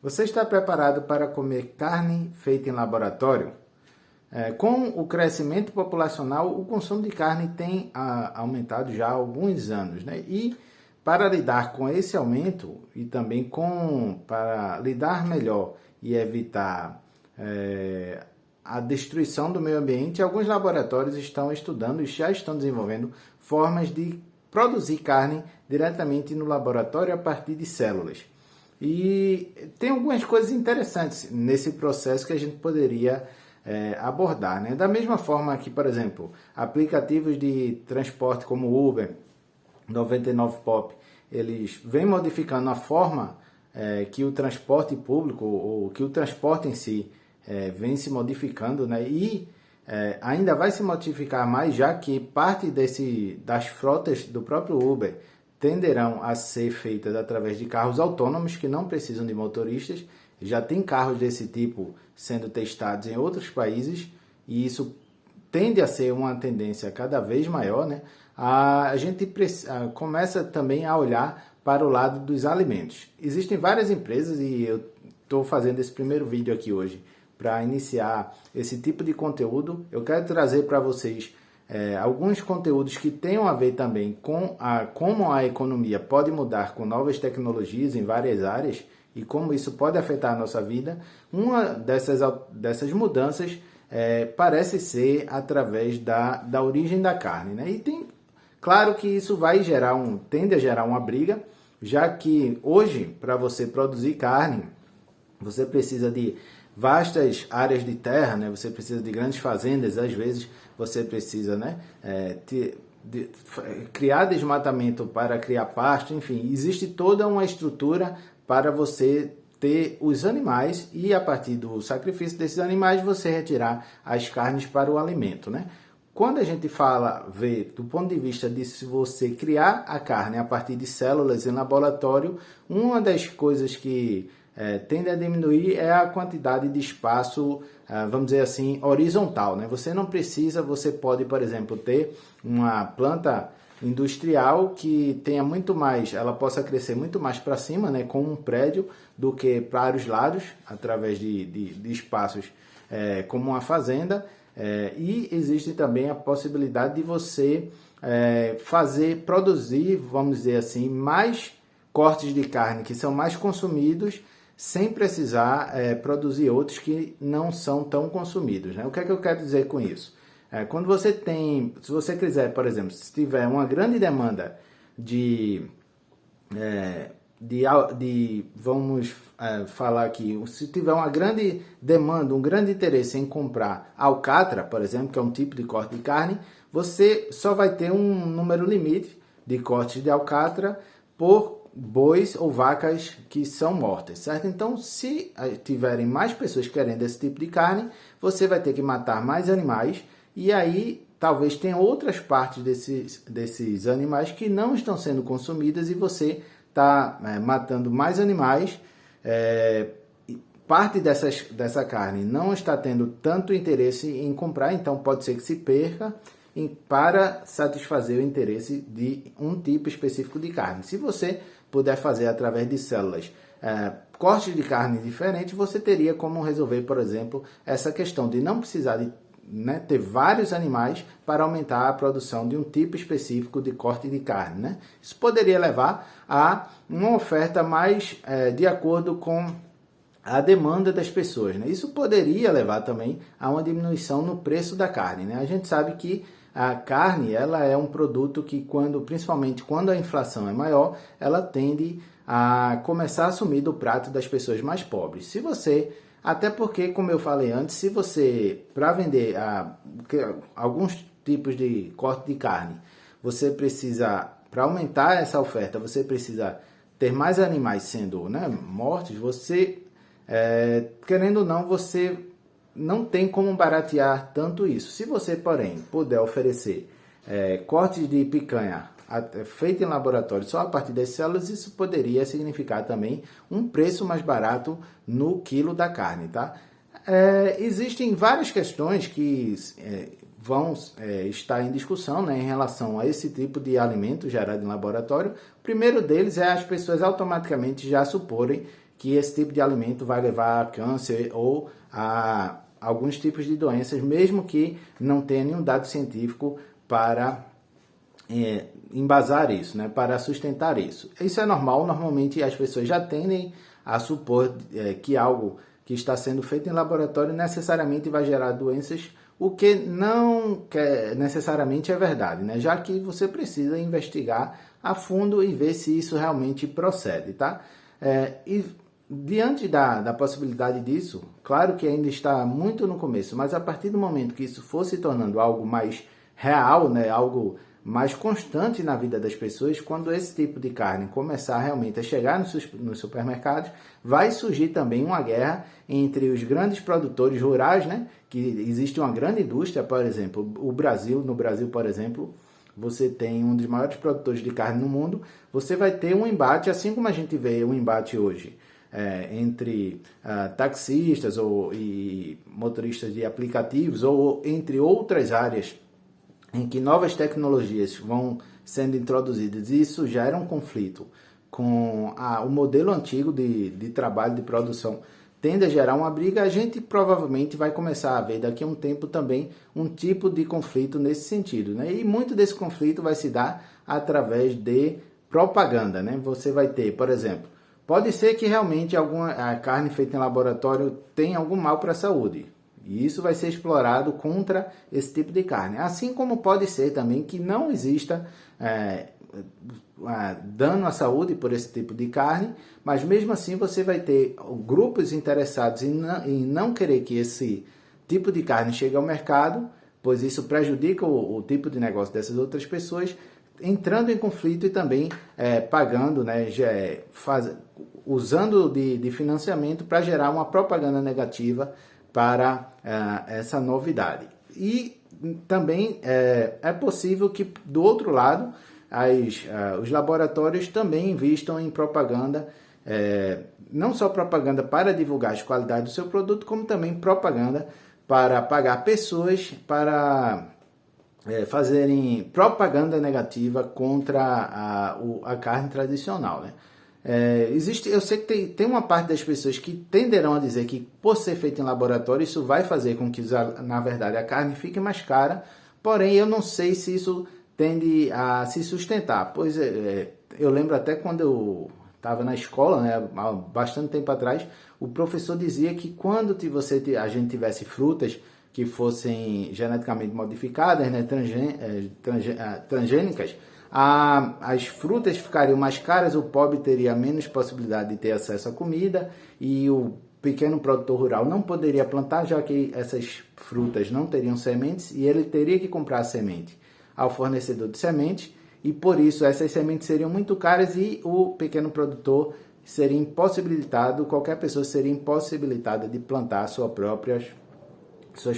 Você está preparado para comer carne feita em laboratório? Com o crescimento populacional, o consumo de carne tem aumentado já há alguns anos, né? E para lidar com esse aumento e também para lidar melhor e evitar a destruição do meio ambiente, alguns laboratórios estão estudando e já estão desenvolvendo formas de produzir carne diretamente no laboratório a partir de células. E tem algumas coisas interessantes nesse processo que a gente poderia abordar, né? Da mesma forma que, por exemplo, aplicativos de transporte como o Uber, 99pop, eles vêm modificando a forma que o transporte público ou que o transporte em si vem se modificando, né? E ainda vai se modificar mais, já que parte das frotas do próprio Uber tenderão a ser feitas através de carros autônomos que não precisam de motoristas. Já tem carros desse tipo sendo testados em outros países e isso tende a ser uma tendência cada vez maior, né? A gente começa também a olhar para o lado dos alimentos. Existem várias empresas e eu estou fazendo esse primeiro vídeo aqui hoje para iniciar esse tipo de conteúdo. Eu quero trazer para vocês alguns conteúdos que tenham a ver também com como a economia pode mudar com novas tecnologias em várias áreas e como isso pode afetar a nossa vida. Uma dessas mudanças parece ser através da origem da carne, né? E claro que isso tende a gerar uma briga, já que hoje, para você produzir carne, você precisa de vastas áreas de terra, né? Você precisa de grandes fazendas, às vezes você precisa, né, criar desmatamento para criar pasto, enfim, existe toda uma estrutura para você ter os animais e a partir do sacrifício desses animais você retirar as carnes para o alimento, né? Quando a gente vê do ponto de vista de se você criar a carne a partir de células em laboratório, uma das coisas que tende a diminuir é a quantidade de espaço, vamos dizer assim, horizontal, né? Você pode, por exemplo, ter uma planta industrial que tenha muito mais, ela possa crescer muito mais para cima, né, com um prédio, do que para os lados, através de espaços como uma fazenda. E existe também a possibilidade de você produzir, vamos dizer assim, mais cortes de carne que são mais consumidos, sem precisar produzir outros que não são tão consumidos, né? O que é que eu quero dizer com isso? Se você quiser, por exemplo, se tiver uma grande demanda vamos falar aqui, se tiver uma grande demanda, um grande interesse em comprar alcatra, por exemplo, que é um tipo de corte de carne, você só vai ter um número limite de cortes de alcatra por bois ou vacas que são mortas, certo? Então, se tiverem mais pessoas querendo esse tipo de carne, você vai ter que matar mais animais e aí talvez tenha outras partes desses animais que não estão sendo consumidas e você está matando mais animais. Parte dessa carne não está tendo tanto interesse em comprar, então pode ser que se perca para satisfazer o interesse de um tipo específico de carne. Se você puder fazer através de células cortes de carne diferentes, você teria como resolver, por exemplo, essa questão de não precisar de ter vários animais para aumentar a produção de um tipo específico de corte de carne, né? Isso poderia levar a uma oferta mais de acordo com a demanda das pessoas, né? Isso poderia levar também a uma diminuição no preço da carne, né? A gente sabe que a carne, ela é um produto que principalmente quando a inflação é maior, ela tende a começar a sumir do prato das pessoas mais pobres. Até porque, como eu falei antes, para vender alguns tipos de corte de carne, você precisa, para aumentar essa oferta, você precisa ter mais animais sendo, né, mortos, querendo ou não, você não tem como baratear tanto isso. Se você, porém, puder oferecer cortes de picanha feito em laboratório só a partir das células, isso poderia significar também um preço mais barato no quilo da carne, tá? Existem várias questões que vão estar em discussão, né, em relação a esse tipo de alimento gerado em laboratório. O primeiro deles é as pessoas automaticamente já suporem que esse tipo de alimento vai levar a câncer ou a alguns tipos de doenças, mesmo que não tenha nenhum dado científico para embasar isso, né, para sustentar isso. Isso é normal, normalmente as pessoas já tendem a supor que algo que está sendo feito em laboratório necessariamente vai gerar doenças, o que não necessariamente é verdade, né? Já que você precisa investigar a fundo e ver se isso realmente procede, tá? E diante da possibilidade disso, claro que ainda está muito no começo, mas a partir do momento que isso for se tornando algo mais real, né? Algo mais constante na vida das pessoas, quando esse tipo de carne começar realmente a chegar nos supermercados, vai surgir também uma guerra entre os grandes produtores rurais, né? Que existe uma grande indústria, por exemplo, no Brasil, por exemplo, você tem um dos maiores produtores de carne no mundo, você vai ter um embate, assim como a gente vê um embate hoje, entre taxistas e motoristas de aplicativos, ou entre outras áreas em que novas tecnologias vão sendo introduzidas, e isso gera um conflito com o modelo antigo de trabalho, de produção, tende a gerar uma briga, a gente provavelmente vai começar a ver daqui a um tempo também um tipo de conflito nesse sentido, né? E muito desse conflito vai se dar através de propaganda, né? Você vai ter, por exemplo, pode ser que realmente a carne feita em laboratório tenha algum mal para a saúde, e isso vai ser explorado contra esse tipo de carne. Assim como pode ser também que não exista dano à saúde por esse tipo de carne, mas mesmo assim você vai ter grupos interessados em não querer que esse tipo de carne chegue ao mercado, pois isso prejudica o tipo de negócio dessas outras pessoas, entrando em conflito e também pagando, né, usando de financiamento para gerar uma propaganda negativa para essa novidade. E também é possível que, do outro lado, os laboratórios também investam em propaganda, não só propaganda para divulgar as qualidades do seu produto, como também propaganda para pagar pessoas para fazerem propaganda negativa contra a carne tradicional, né? Eu sei que tem uma parte das pessoas que tenderão a dizer que, por ser feito em laboratório, isso vai fazer com que, na verdade, a carne fique mais cara, porém eu não sei se isso tende a se sustentar, pois eu lembro até quando eu estava na escola, né, há bastante tempo atrás, o professor dizia que quando a gente tivesse frutas que fossem geneticamente modificadas, né, transgênicas, as frutas ficariam mais caras, o pobre teria menos possibilidade de ter acesso à comida e o pequeno produtor rural não poderia plantar, já que essas frutas não teriam sementes e ele teria que comprar semente ao fornecedor de sementes, e por isso essas sementes seriam muito caras e o pequeno produtor seria impossibilitado, qualquer pessoa seria impossibilitada de plantar suas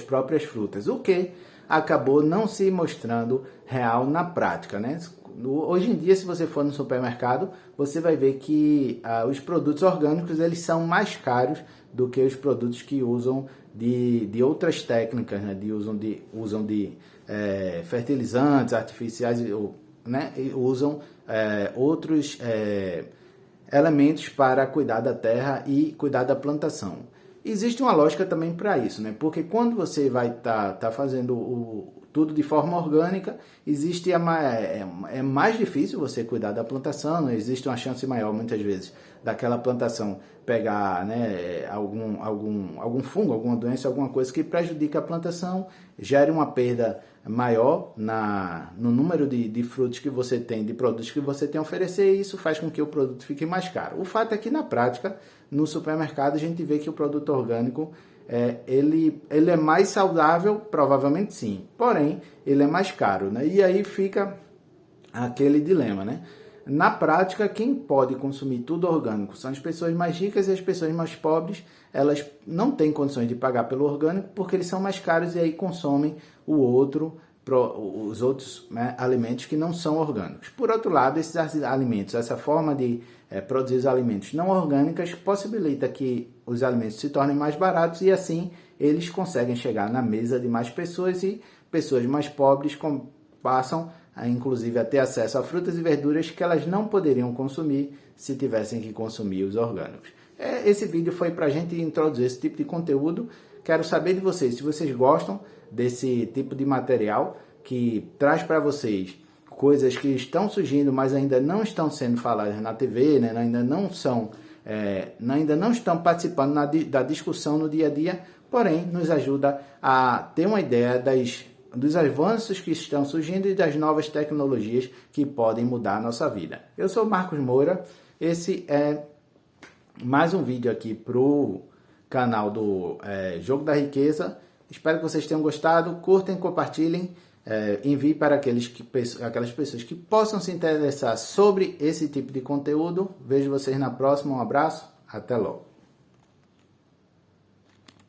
próprias frutas, o que acabou não se mostrando real na prática, né? Hoje em dia, se você for no supermercado, você vai ver que os produtos orgânicos eles são mais caros do que os produtos que usam de outras técnicas, né? Usam de fertilizantes artificiais, né? E usam outros elementos para cuidar da terra e cuidar da plantação. Existe uma lógica também para isso, né? Porque quando você vai tá fazendo tudo de forma orgânica, é mais difícil você cuidar da plantação, né? Existe uma chance maior, muitas vezes, daquela plantação pegar, né, algum fungo, alguma doença, alguma coisa que prejudica a plantação, gere uma perda maior no número de frutos que você tem, de produtos que você tem a oferecer, e isso faz com que o produto fique mais caro. O fato é que, na prática, no supermercado, a gente vê que o produto orgânico ele é mais saudável, provavelmente sim, porém, ele é mais caro, né? E aí fica aquele dilema, né? Na prática, quem pode consumir tudo orgânico são as pessoas mais ricas, e as pessoas mais pobres, elas não têm condições de pagar pelo orgânico porque eles são mais caros e aí consomem os outros, né, alimentos que não são orgânicos. Por outro lado, esses alimentos, essa forma de produzir os alimentos não orgânicos possibilita que os alimentos se tornem mais baratos e assim eles conseguem chegar na mesa de mais pessoas, e pessoas mais pobres passam inclusive a ter acesso a frutas e verduras que elas não poderiam consumir se tivessem que consumir os orgânicos. Esse vídeo foi para a gente introduzir esse tipo de conteúdo. Quero saber de vocês, se vocês gostam desse tipo de material que traz para vocês coisas que estão surgindo, mas ainda não estão sendo faladas na TV, né? Ainda não estão participando da discussão no dia a dia, porém nos ajuda a ter uma ideia dos avanços que estão surgindo e das novas tecnologias que podem mudar a nossa vida. Eu sou Marcos Moura, esse é mais um vídeo aqui para o canal do Jogo da Riqueza. Espero que vocês tenham gostado, curtem, compartilhem, envie para aquelas pessoas que possam se interessar sobre esse tipo de conteúdo. Vejo vocês na próxima, um abraço, até logo.